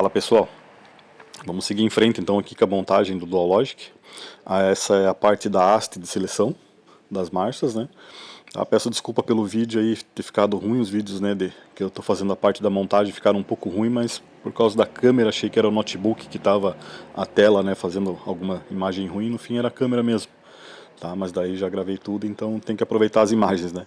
Fala pessoal, vamos seguir em frente então aqui com a montagem do Dualogic. Essa é a parte da haste de seleção das marchas, né? Peço desculpa pelo vídeo aí ter ficado ruim, os vídeos, né, que eu tô fazendo a parte da montagem ficaram um pouco ruim, mas por causa da câmera achei que era o notebook que tava a tela, né, fazendo alguma imagem ruim, no fim era a câmera mesmo. Tá, mas daí já gravei tudo, então tem que aproveitar as imagens, né?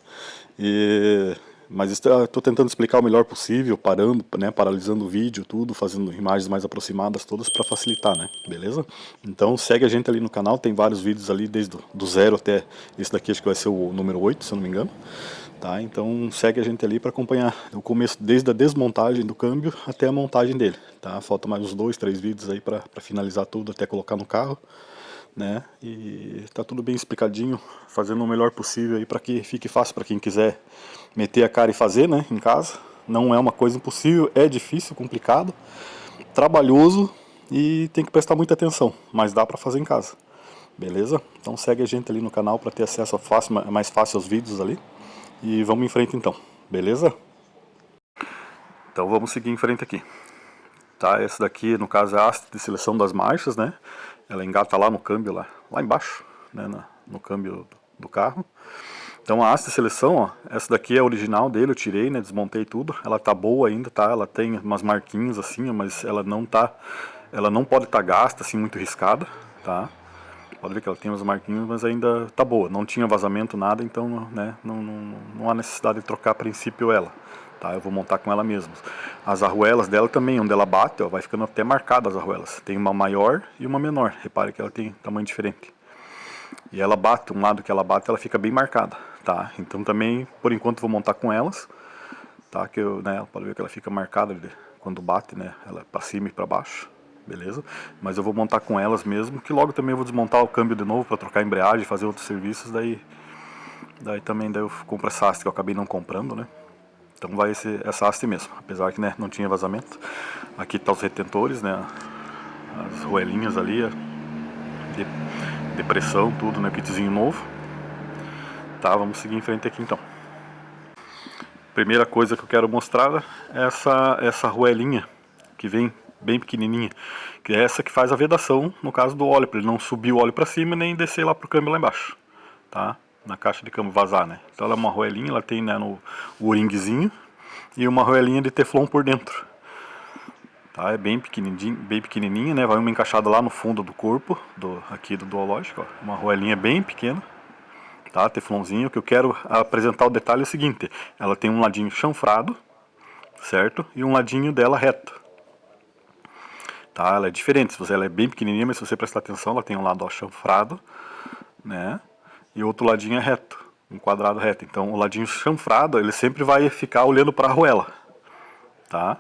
Mas estou tentando explicar o melhor possível, parando, né, paralisando o vídeo, tudo, fazendo imagens mais aproximadas todas para facilitar, né? Beleza? Então segue a gente ali no canal, tem vários vídeos ali desde do zero até esse daqui, acho que vai ser o número 8, se eu não me engano. Tá? Então segue a gente ali para acompanhar o começo, desde a desmontagem do câmbio até a montagem dele. Tá? Falta mais uns 2, 3 vídeos aí para finalizar tudo, até colocar no carro. Né? E tá tudo bem explicadinho, fazendo o melhor possível aí para que fique fácil para quem quiser meter a cara e fazer, né, em casa. Não é uma coisa impossível, é difícil, complicado, trabalhoso e tem que prestar muita atenção, mas dá para fazer em casa. Beleza? Então segue a gente ali no canal para ter acesso mais fácil aos vídeos ali. E vamos em frente então. Beleza? Então vamos seguir em frente aqui. Tá, essa daqui, no caso, é a haste de seleção das marchas, né? Ela engata lá no câmbio, lá embaixo, né? No câmbio do carro. Então a haste de seleção, ó, essa daqui é a original dele, eu tirei, né? Desmontei tudo. Ela tá boa ainda, tá? Ela tem umas marquinhas assim, ó, mas ela não tá, ela não pode estar gasta, assim, muito riscada, tá? Pode ver que ela tem umas marquinhas, mas ainda tá boa. Não tinha vazamento, nada, então, né? Não há necessidade de trocar a princípio ela. Tá, eu vou montar com ela mesmo. As arruelas dela também, onde ela bate, ó, vai ficando até marcadas as arruelas. Tem uma maior e uma menor. Repare que ela tem tamanho diferente. E ela bate, um lado que ela bate, ela fica bem marcada, tá? Então também, por enquanto, vou montar com elas, tá? Que eu, né, pode ver que ela fica marcada quando bate, né? Ela é pra cima e pra baixo, beleza? Mas eu vou montar com elas mesmo, que logo também eu vou desmontar o câmbio de novo para trocar a embreagem, fazer outros serviços, daí também eu compro essa haste que eu acabei não comprando, né? Então vai essa haste mesmo, apesar que, né, não tinha vazamento. Aqui tá os retentores, né, as roelinhas ali, de pressão, tudo, né, kitzinho novo. Tá, vamos seguir em frente aqui então. Primeira coisa que eu quero mostrar é essa roelinha que vem bem pequenininha, que é essa que faz a vedação, no caso do óleo, para ele não subir o óleo para cima nem descer lá pro câmbio lá embaixo, tá? Na caixa de câmbio vazar, né? Então ela é uma roelinha, ela tem, né, o ring-zinho e uma roelinha de teflon por dentro. Tá, é bem pequenininha, né? Vai uma encaixada lá no fundo do corpo aqui do Dualogic, ó. Uma roelinha bem pequena, tá? Teflonzinho. O que eu quero apresentar o detalhe é o seguinte: ela tem um ladinho chanfrado, certo? E um ladinho dela reto. Tá? Ela é diferente, ela é bem pequenininha, mas se você prestar atenção, ela tem um lado, ó, chanfrado, né? E o outro ladinho é reto, um quadrado reto. Então o ladinho chanfrado, ele sempre vai ficar olhando para a arruela, tá?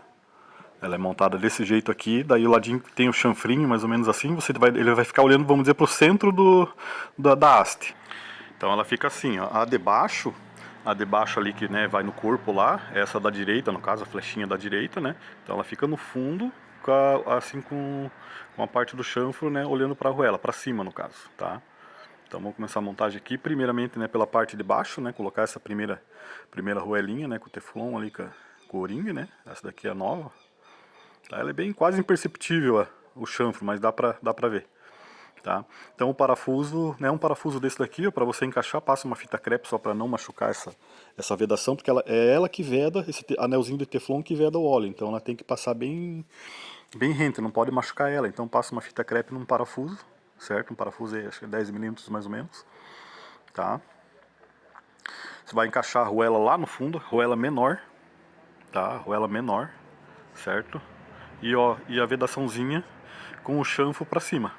Ela é montada desse jeito aqui, daí o ladinho tem o chanfrinho, mais ou menos assim, ele vai ficar olhando, vamos dizer, pro centro da haste. Então ela fica assim, ó, a de baixo ali que, né, vai no corpo lá, essa da direita, no caso, a flechinha da direita, né? Então ela fica no fundo, assim com a parte do chanfro, né, olhando para a arruela, para cima no caso, tá? Então vamos começar a montagem aqui, primeiramente, né, pela parte de baixo, né, colocar essa primeira roelinha, né, com o teflon ali, com o ring, né? Essa daqui é a nova. Ela é bem quase imperceptível, ó, o chanfro, mas dá pra ver. Tá? Então o parafuso, né, um parafuso desse daqui, para você encaixar, passa uma fita crepe só para não machucar essa vedação, porque é ela que veda, esse anelzinho de teflon que veda o óleo, então ela tem que passar bem rente, não pode machucar ela, então passa uma fita crepe num parafuso, certo? Um parafuso aí, acho que é 10 milímetros mais ou menos, tá? Você vai encaixar a arruela lá no fundo, arruela menor, tá? Arruela menor, certo? E a vedaçãozinha com o chanfro para cima,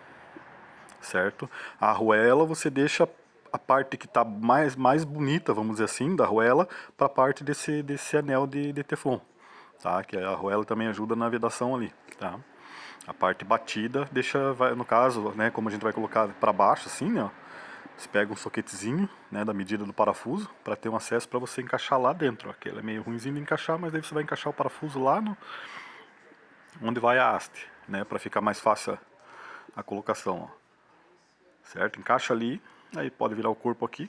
certo? A arruela você deixa a parte que está mais bonita, vamos dizer assim, da arruela, para a parte desse anel de teflon, tá? Que a arruela também ajuda na vedação ali, tá? A parte batida deixa, no caso, né, como a gente vai colocar para baixo assim, ó, você pega um soquetezinho, né, da medida do parafuso, para ter um acesso para você encaixar lá dentro, ó, que ele é meio ruimzinho de encaixar, mas daí você vai encaixar o parafuso lá onde vai a haste, né, para ficar mais fácil a colocação, ó. Certo? Encaixa ali, aí pode virar o corpo aqui,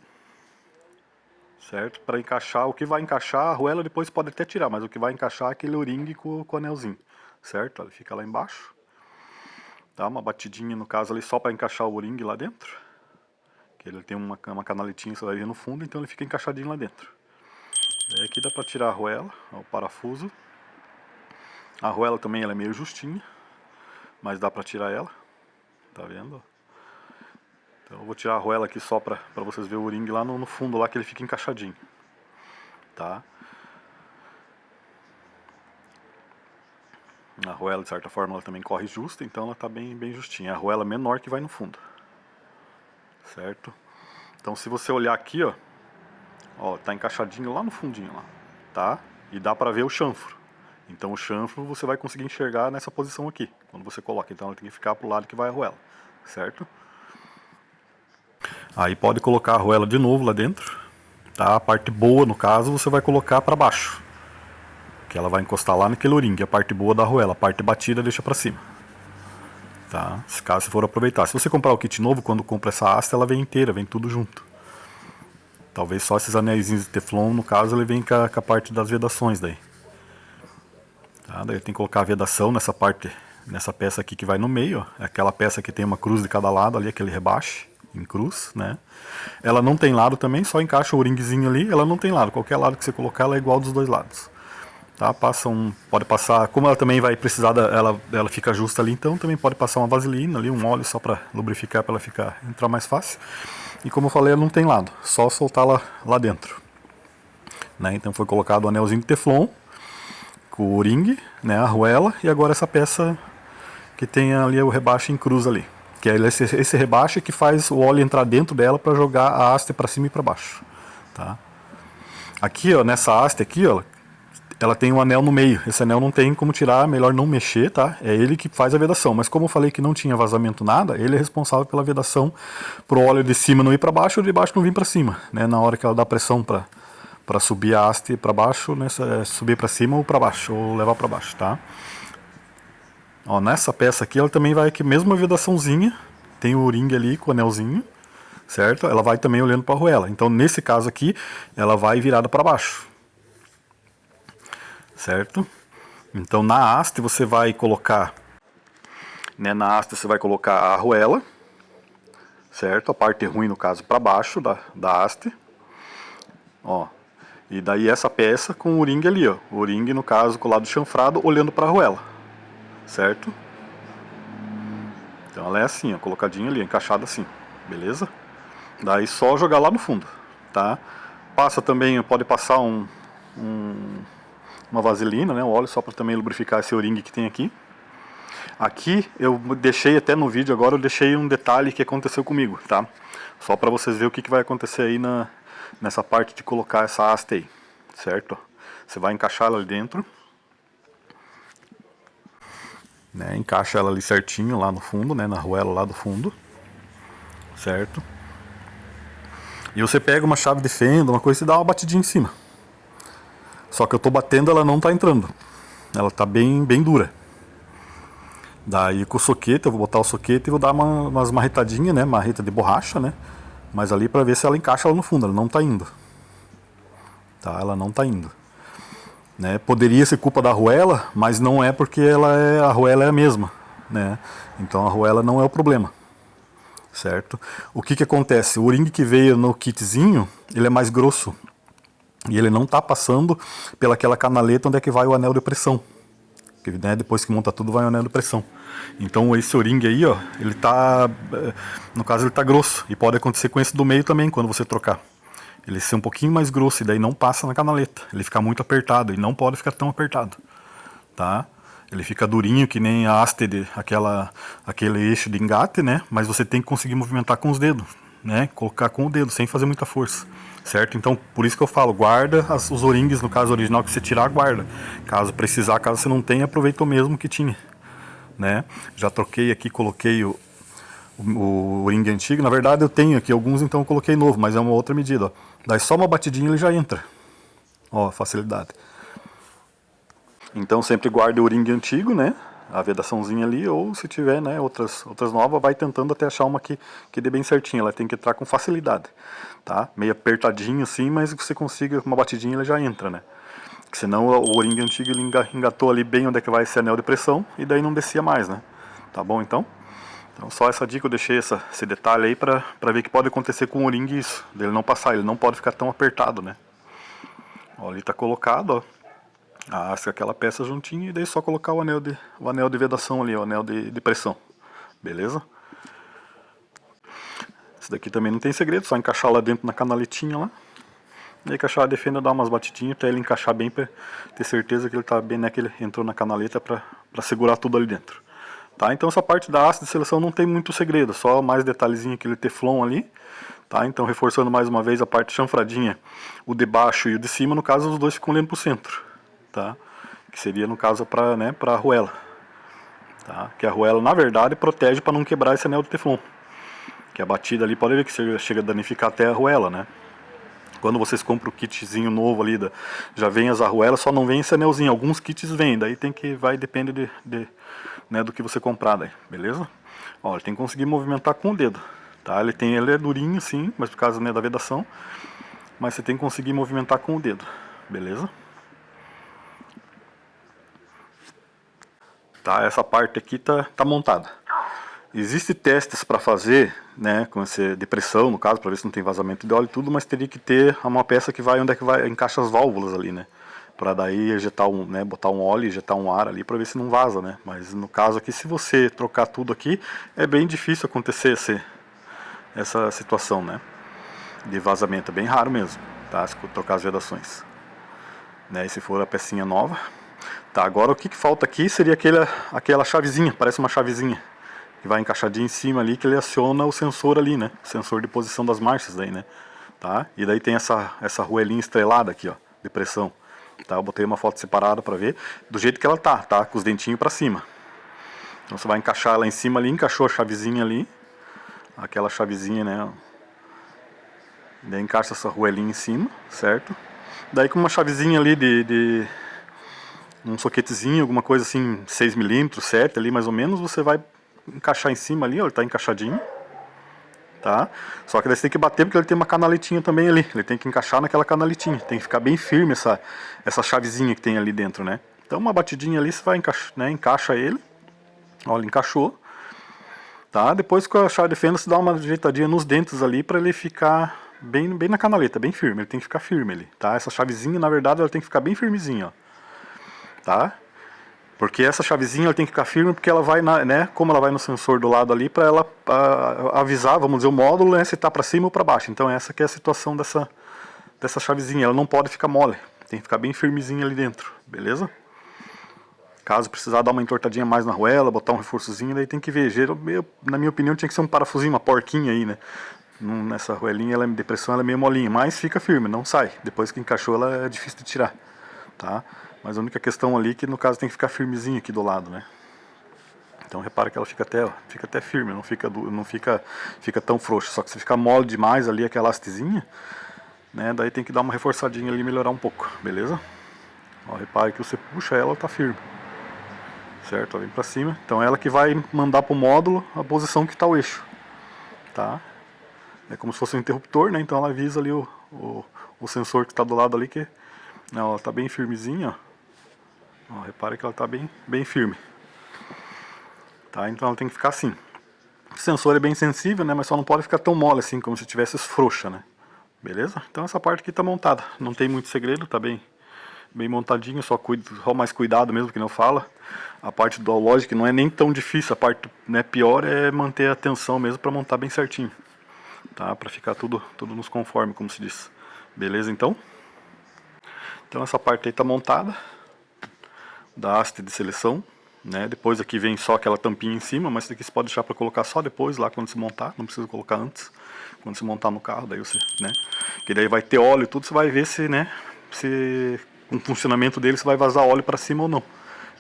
certo? Para encaixar, o que vai encaixar, a arruela depois pode até tirar, mas o que vai encaixar é aquele o ring com o anelzinho, certo? Ele fica lá embaixo. Dá uma batidinha no caso ali só para encaixar o O-ring lá dentro. Que ele tem uma canaletinha ali no fundo, então ele fica encaixadinho lá dentro. E aqui dá para tirar a arruela, o parafuso. A arruela também ela é meio justinha, mas dá para tirar ela. Tá vendo? Então eu vou tirar a arruela aqui só para vocês verem o O-ring lá no fundo lá que ele fica encaixadinho. Tá? A arruela de certa forma ela também corre justa, então ela tá bem justinha. A arruela menor que vai no fundo. Certo? Então se você olhar aqui, ó, tá encaixadinho lá no fundinho lá, tá? E dá pra ver o chanfro. Então o chanfro você vai conseguir enxergar nessa posição aqui, quando você coloca. Então ela tem que ficar pro lado que vai a arruela, certo? Aí pode colocar a arruela de novo lá dentro, tá? A parte boa, no caso, você vai colocar pra baixo, que ela vai encostar lá naquele O-ring, a parte boa da arruela. A parte batida deixa pra cima. Tá? Se caso você for aproveitar. Se você comprar o kit novo, quando compra essa haste, ela vem inteira, vem tudo junto. Talvez só esses anéis de teflon, no caso, ele vem com a parte das vedações daí. Tá? Daí tem que colocar a vedação nessa parte, nessa peça aqui que vai no meio, ó. É aquela peça que tem uma cruz de cada lado ali, aquele rebaixo em cruz, né? Ela não tem lado também, só encaixa o O-ringzinho ali, ela não tem lado. Qualquer lado que você colocar, ela é igual dos dois lados. Tá? Pode passar, como ela também vai precisar, ela fica justa ali, então também pode passar uma vaselina ali, um óleo só para lubrificar, para ela entrar mais fácil. E como eu falei, ela não tem lado, só soltar lá dentro. Né? Então foi colocado o anelzinho de teflon, com o O-ring, né, a arruela, e agora essa peça que tem ali o rebaixo em cruz ali. Que é esse rebaixo que faz o óleo entrar dentro dela para jogar a haste para cima e para baixo. Tá? Aqui, ó, nessa haste aqui, ó, ela tem um anel no meio. Esse anel não tem como tirar, melhor não mexer, tá? É ele que faz a vedação. Mas como eu falei que não tinha vazamento nada, ele é responsável pela vedação pro óleo de cima não ir para baixo e de baixo não vir para cima, né? Na hora que ela dá pressão para subir a haste para baixo, subir para cima ou para baixo, ou levar para baixo, tá? Ó, nessa peça aqui ela também vai aqui, mesma vedaçãozinha, tem o O-ring ali com o anelzinho, certo? Ela vai também olhando para a arruela. Então nesse caso aqui, ela vai virada para baixo. Certo? Então na haste você vai colocar, né, na haste você vai colocar a arruela, certo? A parte ruim no caso para baixo da haste, ó. E daí essa peça com o O-ring ali, ó. O O-ring no caso com o lado chanfrado olhando para a arruela, certo? Então ela é assim, ó, colocadinha ali, encaixada assim, beleza? Daí só jogar lá no fundo, tá? Passa também, pode passar uma vaselina, né, um óleo só para também lubrificar esse O-ring que tem aqui. Aqui eu deixei até no vídeo agora, eu deixei um detalhe que aconteceu comigo, tá? Só para vocês verem o que vai acontecer aí nessa parte de colocar essa haste aí, certo? Você vai encaixar ela ali dentro, né? Encaixa ela ali certinho lá no fundo, né? Na arruela lá do fundo, certo? E você pega uma chave de fenda, uma coisa e dá uma batidinha em cima. Só que eu tô batendo, ela não tá entrando. Ela tá bem dura. Daí com o soquete, eu vou botar o soquete e vou dar umas marretadinhas, né? Marreta de borracha, né? Mas ali pra ver se ela encaixa lá no fundo, ela não tá indo. Tá? Ela não tá indo. Né? Poderia ser culpa da arruela, mas não é porque a arruela é a mesma, né? Então a arruela não é o problema. Certo? O que acontece? O O-ring que veio no kitzinho, ele é mais grosso. E ele não está passando pelaquela canaleta onde é que vai o anel de pressão. Que, né, depois que monta tudo vai o anel de pressão. Então esse O-ring aí, ó, ele tá, no caso ele tá grosso. E pode acontecer com esse do meio também, quando você trocar. Ele ser um pouquinho mais grosso e daí não passa na canaleta. Ele fica muito apertado e não pode ficar tão apertado. Tá? Ele fica durinho que nem a haste, aquele eixo de engate, né? Mas você tem que conseguir movimentar com os dedos, né? Colocar com o dedo, sem fazer muita força, certo? Então, por isso que eu falo, guarda os O-rings, no caso original, que você tirar, guarda. Caso precisar, caso você não tenha, aproveita o mesmo que tinha, né? Já troquei aqui, coloquei o O-ring antigo. Na verdade, eu tenho aqui alguns, então eu coloquei novo, mas é uma outra medida, ó. Daí só uma batidinha ele já entra. Ó, facilidade. Então sempre guarde o O-ring antigo, né? A vedaçãozinha ali, ou se tiver, né, outras novas, vai tentando até achar uma que dê bem certinho. Ela tem que entrar com facilidade, tá? Meio apertadinho assim, mas que você consiga uma batidinha, ela já entra, né? Que senão o O-ring antigo ele engatou ali bem onde é que vai esse anel de pressão e daí não descia mais, né? Tá bom então? Então só essa dica eu deixei esse detalhe aí pra ver que pode acontecer com o O-ring isso, dele não passar, ele não pode ficar tão apertado, né? Ó, ali tá colocado, ó, a haste com aquela peça juntinho e daí só colocar o anel de vedação ali, o anel de pressão, beleza? Esse daqui também não tem segredo, só encaixar lá dentro na canaletinha lá. E encaixar a defenda, dar umas batidinhas até ele encaixar bem, pra ter certeza que ele tá bem, né, que ele entrou na canaleta pra segurar tudo ali dentro. Tá, então essa parte da haste de seleção não tem muito segredo, só mais detalhezinho, aquele teflon ali. Tá, então reforçando mais uma vez a parte chanfradinha, o de baixo e o de cima, no caso os dois ficam olhando pro centro. Tá, que seria no caso pra, né, pra arruela. Tá, que a arruela na verdade protege para não quebrar esse anel de teflon. Que a batida ali pode ver que chega a danificar até a arruela, né. Quando vocês compram o kitzinho novo ali, já vem as arruelas, só não vem esse anelzinho. Alguns kits vêm, daí tem que, depende né, do que você comprar daí, beleza? Ó, ele tem que conseguir movimentar com o dedo, tá? Ele é durinho sim, mas por causa, né, da vedação, mas você tem que conseguir movimentar com o dedo, beleza? Tá, essa parte aqui tá montada. Existem testes para fazer, né, com essa depressão, no caso, para ver se não tem vazamento de óleo e tudo, mas teria que ter uma peça que vai onde é que vai encaixa as válvulas ali, né, para daí ejetar né, botar um óleo, ejetar um ar ali para ver se não vaza, né. Mas no caso aqui, se você trocar tudo aqui, é bem difícil acontecer essa situação, né, de vazamento, é bem raro mesmo, tá, se trocar as vedações, né, e se for a pecinha nova. Tá, agora o que falta aqui seria aquela chavezinha, parece uma chavezinha que vai encaixadinho em cima ali, que ele aciona o sensor ali, né? O sensor de posição das marchas daí, né? Tá? E daí tem essa arruelinha estrelada aqui, ó, de pressão. Tá? Eu botei uma foto separada pra ver, do jeito que ela tá? Com os dentinhos pra cima. Então você vai encaixar ela em cima ali, encaixou a chavezinha ali, aquela chavezinha, né? Daí encaixa essa arruelinha em cima, certo? Daí com uma chavezinha ali de um soquetezinho, alguma coisa assim, 6mm, 7 ali mais ou menos, você vai encaixar em cima ali, ó, ele tá encaixadinho, tá? Só que daí você tem que bater porque ele tem uma canaletinha também ali, ele tem que encaixar naquela canaletinha, tem que ficar bem firme essa chavezinha que tem ali dentro, né? Então uma batidinha ali você vai né, encaixa ele, ó, ele encaixou, tá? Depois com a chave de fenda você dá uma ajeitadinha nos dentes ali para ele ficar bem na canaleta, bem firme, ele tem que ficar firme ali, tá? Essa chavezinha na verdade ela tem que ficar bem firmezinha, ó, tá? Porque essa chavezinha ela tem que ficar firme porque ela vai, né, como ela vai no sensor do lado ali, para ela avisar, vamos dizer, o módulo, né, se está para cima ou para baixo. Então essa que é a situação dessa chavezinha, ela não pode ficar mole, tem que ficar bem firmezinha ali dentro, beleza? Caso precisar dar uma entortadinha mais na arruela, botar um reforçozinho, daí tem que ver. Na minha opinião tinha que ser um parafusinho, uma porquinha aí, né? Nessa arruelinha, ela, de pressão, ela é meio molinha, mas fica firme, não sai. Depois que encaixou ela é difícil de tirar, tá? Mas a única questão ali é que no caso tem que ficar firmezinho aqui do lado, né? Então repara que ela fica até firme, não fica tão frouxa. Só que se ficar mole demais ali aquela hastezinha, né? Daí tem que dar uma reforçadinha ali e melhorar um pouco, beleza? Ó, repare que você puxa ela tá firme, certo? Ela vem pra cima. Então ela que vai mandar pro módulo a posição que tá o eixo, tá? É como se fosse um interruptor, né? Então ela avisa ali o sensor que tá do lado ali que ela tá bem firmezinha, ó. Ó, repare que ela está bem firme, tá? Então ela tem que ficar assim. O sensor é bem sensível, né? Mas só não pode ficar tão mole assim, como se tivesse frouxa, né? Beleza? Então essa parte aqui está montada. Não tem muito segredo, tá bem montadinho. Só mais cuidado mesmo, que não fala. A parte do lógico não é nem tão difícil. A parte, né, pior é manter a tensão mesmo para montar bem certinho, tá? Para ficar tudo nos conforme, como se diz. Beleza, então? Então essa parte aí está montada da haste de seleção, né? Depois aqui vem só aquela tampinha em cima, mas isso aqui você pode deixar para colocar só depois, lá quando se montar, não precisa colocar antes, quando se montar no carro, daí você, né? Que daí vai ter óleo e tudo, você vai ver se, né, se com o funcionamento dele se vai vazar óleo para cima ou não.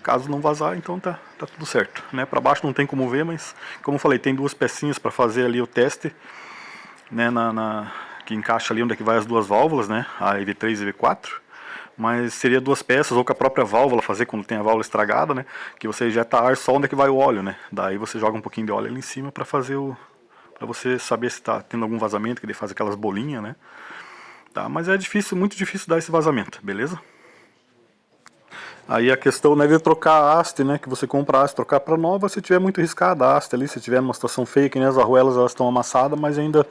Caso não vazar, então tá tudo certo, né? Para baixo não tem como ver, mas como eu falei, tem duas pecinhas para fazer ali o teste, né, que encaixa ali onde é que vai as duas válvulas, né? A EV3 e EV4. Mas seria duas peças, ou com a própria válvula fazer quando tem a válvula estragada, né? Que você ejeta ar só onde é que vai o óleo, né? Daí você joga um pouquinho de óleo ali em cima para fazer para você saber se está tendo algum vazamento, que ele faz aquelas bolinhas, né? Tá, mas é difícil, muito difícil dar esse vazamento, beleza? Aí a questão não é de trocar a haste, né, que você compra a haste, trocar para nova, se tiver muito riscada a haste ali, se tiver numa situação feia, que nem as arruelas, elas estão amassadas, mas ainda,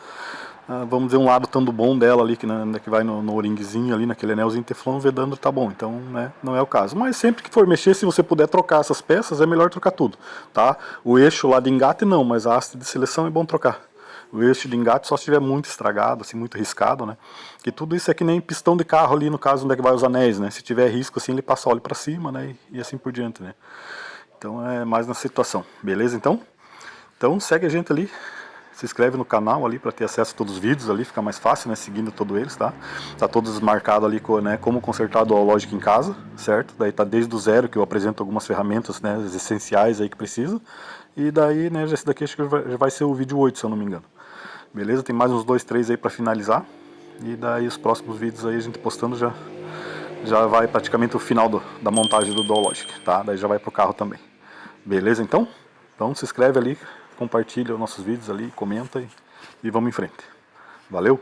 vamos dizer, um lado estando bom dela ali, que vai no o-ringzinho ali, naquele anelzinho teflon, vedando, tá bom, então, né, não é o caso. Mas sempre que for mexer, se você puder trocar essas peças, é melhor trocar tudo, tá? O eixo lá de engate não, mas a haste de seleção é bom trocar. O eixo de engate só se estiver muito estragado, assim, muito riscado, né? Que tudo isso é que nem pistão de carro ali, no caso onde é que vai os anéis, né? Se tiver risco assim, ele passa óleo para cima, né? E assim por diante, né? Então é mais na situação, beleza então? Então segue a gente ali, se inscreve no canal ali para ter acesso a todos os vídeos ali, fica mais fácil, né? Seguindo todos eles, tá? Tá todos marcados ali, né? Como consertar a Dualogic em casa, certo? Daí tá desde o zero que eu apresento algumas ferramentas, né? As essenciais aí que precisa. E daí, né? Esse daqui acho que já vai ser o vídeo 8, se eu não me engano. Beleza? Tem mais uns 2, 3 aí pra finalizar. E daí os próximos vídeos aí a gente postando já vai praticamente o final da montagem do Dualogic, tá? Daí já vai pro carro também. Beleza então? Então se inscreve ali, compartilha os nossos vídeos ali, comenta e vamos em frente. Valeu!